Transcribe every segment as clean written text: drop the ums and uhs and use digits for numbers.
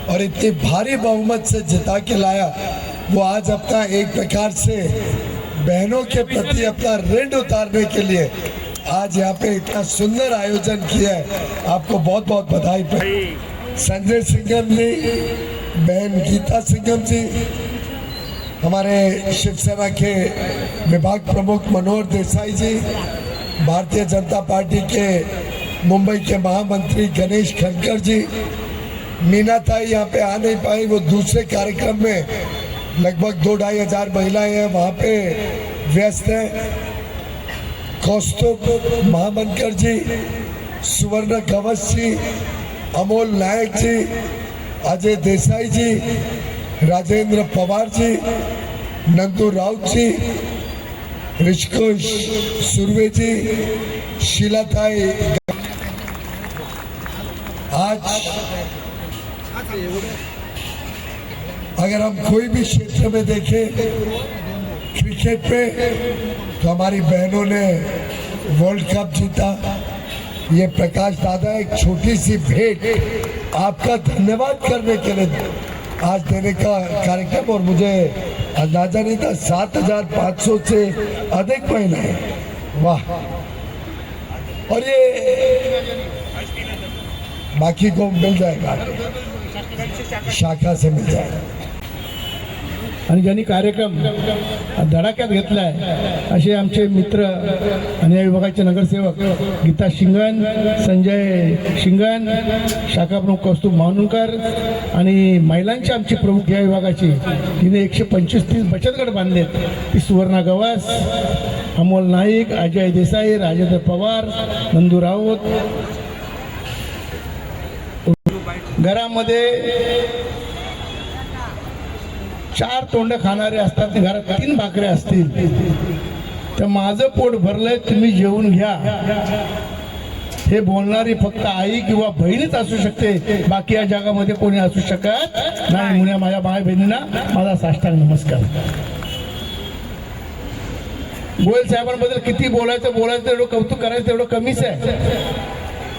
और इतनी भारी बहुमत से जिता के लाया, वो आज अपना एक प्रकार से बहनों के प्रति अपना ऋण उतारने के लिए आज यहाँ पे इतना सुंदर आयोजन किया है। आपको बहुत बहुत बधाई। संजय सिंघम जी, बहन गीता सिंघम जी, हमारे शिवसेना के विभाग प्रमुख मनोहर देसाई जी, भारतीय जनता पार्टी के मुंबई के महामंत्री गणेश खनकर जी, मीना ताई यहाँ पे आ नहीं पाई, वो दूसरे कार्यक्रम में लगभग 2-2.5 हजार महिलाएं हैं, वहाँ पे व्यस्त हैं। कौस्तुभ महामंकर जी, सुवर्ण कवच जी, अमोल नायक जी, अजय देसाई जी, राजेंद्र पवार जी, नंदू राउत जी, ऋषिकेश सुर्वे जी, शीला ताई। आज अगर हम कोई भी क्षेत्र में देखें, क्रिकेट पे तो हमारी बहनों ने वर्ल्ड कप जीता। ये प्रकाश दादा एक छोटी सी भेंट आपका धन्यवाद करने के लिए आज देने का कार्यक्रम, और मुझे अंदाजा नहीं था 7,500 से अधिक महिलाएं। वाह। और ये बाकी को मिल जाएगा, शाखा से मिल जाएगा। आणि ज्यांनी कार्यक्रम धडाक्यात घेतलाय असे आमचे मित्र आणि या विभागाचे नगरसेवक गीता शिंगण, संजय शिंगण, शाखा प्रमुख कौस्तुभ मावनकर आणि महिलांचे आमचे प्रमुख या विभागाचे, तिने 125-30 बचत गट बांधलेत। ती सुवर्णा गवास, अमोल नाईक, अजय देसाई, राजेंद्र पवार, नंदू राऊत। घरामध्ये 4 तोंड खाणारे असतात, घरात 3 भाकऱ्या असतील तर माझं पोट भरलंय, तुम्ही जेवून घ्या, हे बोलणारी फक्त आई किंवा बहीणच असू शकते, बाकी या जगामध्ये कोणी असू शकत नाही। म्हणून माझ्या माय बहिणींना माझा साष्टांग नमस्कार। गोयल साहेबांबद्दल किती बोलायचं तेवढं कौतुक करायचं तेवढं कमीच आहे।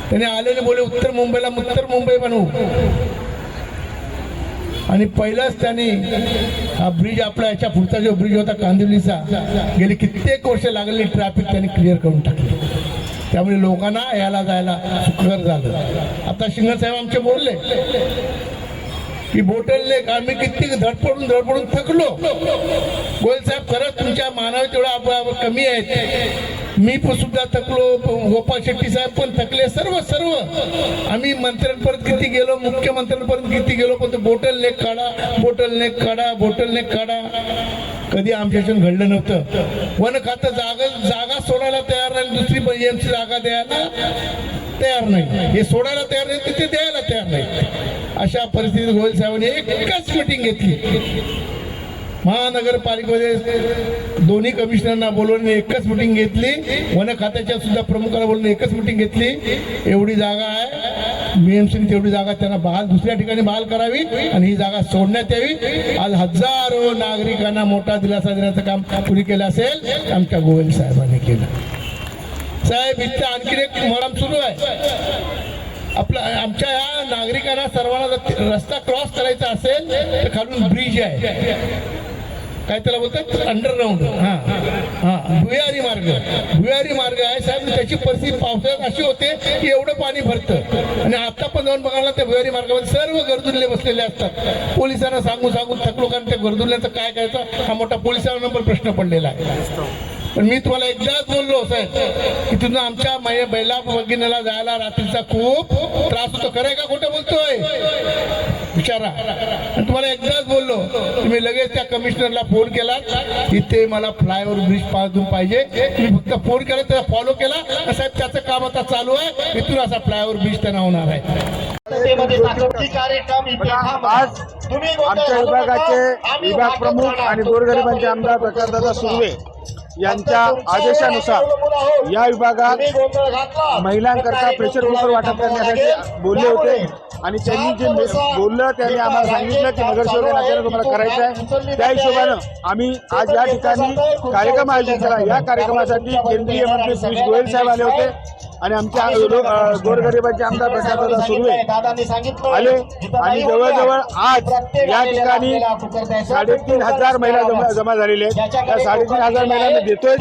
त्याने आलेले बोले उत्तर मुंबईला उत्तर मुंबई बनवू, आणि पहिलाच त्यांनी हा ब्रिज, आपला याच्या पुढचा जो ब्रिज होता कांदिवलीचा, गेली कित्येक वर्ष लागलेली ट्रॅफिक त्यांनी क्लिअर करून टाकली, त्यामुळे लोकांना यायला जायला सुखकर झालं। आता शिंगण साहेब आमचे बोलले की बोटल लेक आम्ही किती धडपडून थकलो। गोयल साहेब, खरंच तुमच्या मानावर तेवढा कमी आहेत, मी पण सुद्धा थकलो, गोपाळ शेट्टी साहेब पण थकले, सर्व आम्ही मंत्र्यांपर्यंत किती गेलो, मुख्यमंत्र्यांपर्यंत किती गेलो, पण बोटल नेक काढा कधी आमच्याकडून घडलं नव्हतं। वन खातं जागा सोडायला तयार नाही, दुसरी एमची जागा द्यायला तयार नाही, हे सोडायला तयार नाही, तिथे द्यायला तयार नाही। अशा परिस्थितीत गोयल साहेबांनी एकच मीटिंग घेतली, महानगरपालिकेमध्ये दोन्ही कमिशनरना बोलवून एकच मीटिंग घेतली, वन खात्याच्या सुद्धा प्रमुखाला बोलून एकच मीटिंग घेतली। एवढी जागा आहे बीएमसीने, तेवढी जागा त्यांना दुसऱ्या ठिकाणी बहाल करावी आणि ही जागा सोडण्यात यावी। आज हजारो नागरिकांना मोठा दिलासा देण्याचं काम कुणी केलं असेल, आमच्या गोयल साहेबांनी केलं। साहेब, इथं आणखी एक मरम सुरू आहे। आमच्या या नागरिकांना सर्वांना रस्ता क्रॉस करायचा असेल तर खालून ब्रिज आहे, काय त्याला बोलतात, अंडरग्राऊंड, भुयारी मार्ग आहे साहेब। त्याची परिस्थिती पावसाळ्यात अशी होते की एवढं पाणी भरतं, आणि आता पण जाऊन बघायला त्या भुयारी मार्गामध्ये सर्व गरजुल्ले बसलेले असतात। पोलिसांना सांगून थकलो, कारण त्या गरजुल्ल्याचं काय करायचं हा मोठा पोलिसांना पण प्रश्न पडलेला आहे। पण मी तुम्हाला एकदाच बोललो साहेब की तुम्ही आमच्या बैला भगिनीला जायला रात्रीचा खूप त्रास होतो, खरंय का खोटं बोलतोय विचारा। आणि तुम्हाला एकदाच बोललो, तुम्ही लगेच त्या कमिशनरला फोन केला, इथे मला फ्लायओव्हर ब्रिज बांधून पाहिजे, तुम्ही फक्त फोन केला, त्याला फॉलो केला, साहेब त्याचं काम आता चालू आहे, इथून असा फ्लायओव्हर ब्रिज त्यांना होणार आहे। आज आमच्या विभागाचे विभाग प्रमुख आणि गोरगरिबांचे आमदार प्रकाशदादा सुर्वे यांच्या आदेशानुसार या विभागात महिलांकरता प्रेशर कुकर वाटप करण्यासाठी बोलले होते, आणि त्यांनी जे बोललं त्यांनी आम्हाला सांगितलं की नगरसेवकांना आपल्याला तुम्हाला करायचं आहे, त्या हिशोबानं आम्ही आज या ठिकाणी कार्यक्रम आयोजित केला। या कार्यक्रमासाठी केंद्रीय मंत्री पियुष गोयल साहेब आले होते, आणि आमच्या गोरगरिबांचे आमदार प्रकाशदादा सुर्वे आले आणि जवळजवळ आज या ठिकाणी 3,500 महिला जमा झालेल्या आहेत. त्या 3,500 महिलांना देतोय.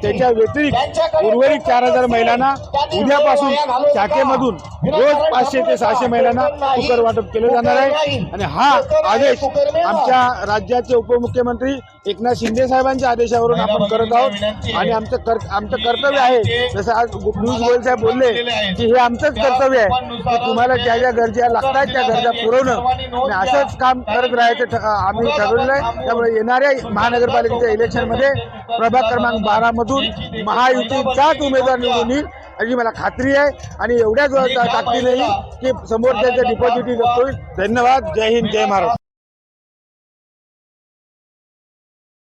त्याच्या व्यतिरिक्त उर्वरित 4,000 महिलांना उद्यापासून शाखेमधून रोज 500 ते 600 महिलांना कुकर वाटप केलं जाणार आहे. आणि हा आदेश आमच्या राज्याचे उपमुख्यमंत्री एकनाथ शिंदे साहेबांच्या आदेशावरून आपण करत आहोत. आणि आमचं कर्तव्य आहे, जसं आज पियुष गोयल साहेब बोलले की हे आमचंच कर्तव्य आहे की तुम्हाला ज्या ज्या गरजा लागतात त्या गरजा पुरवणं. आणि असंच काम करत राहायचं आम्ही ठरवलेलं आहे. त्यामुळे येणाऱ्या महानगरपालिकेच्या इलेक्शनमध्ये प्रभाग क्रमांक 12 मधून महायुतीचाच उमेदवार निवडून येईल याची मला खात्री आहे. आणि एवढ्याच ताकदीने की समोरच्या डिपॉझिट होईल. धन्यवाद. जय हिंद, जय महाराष्ट्र.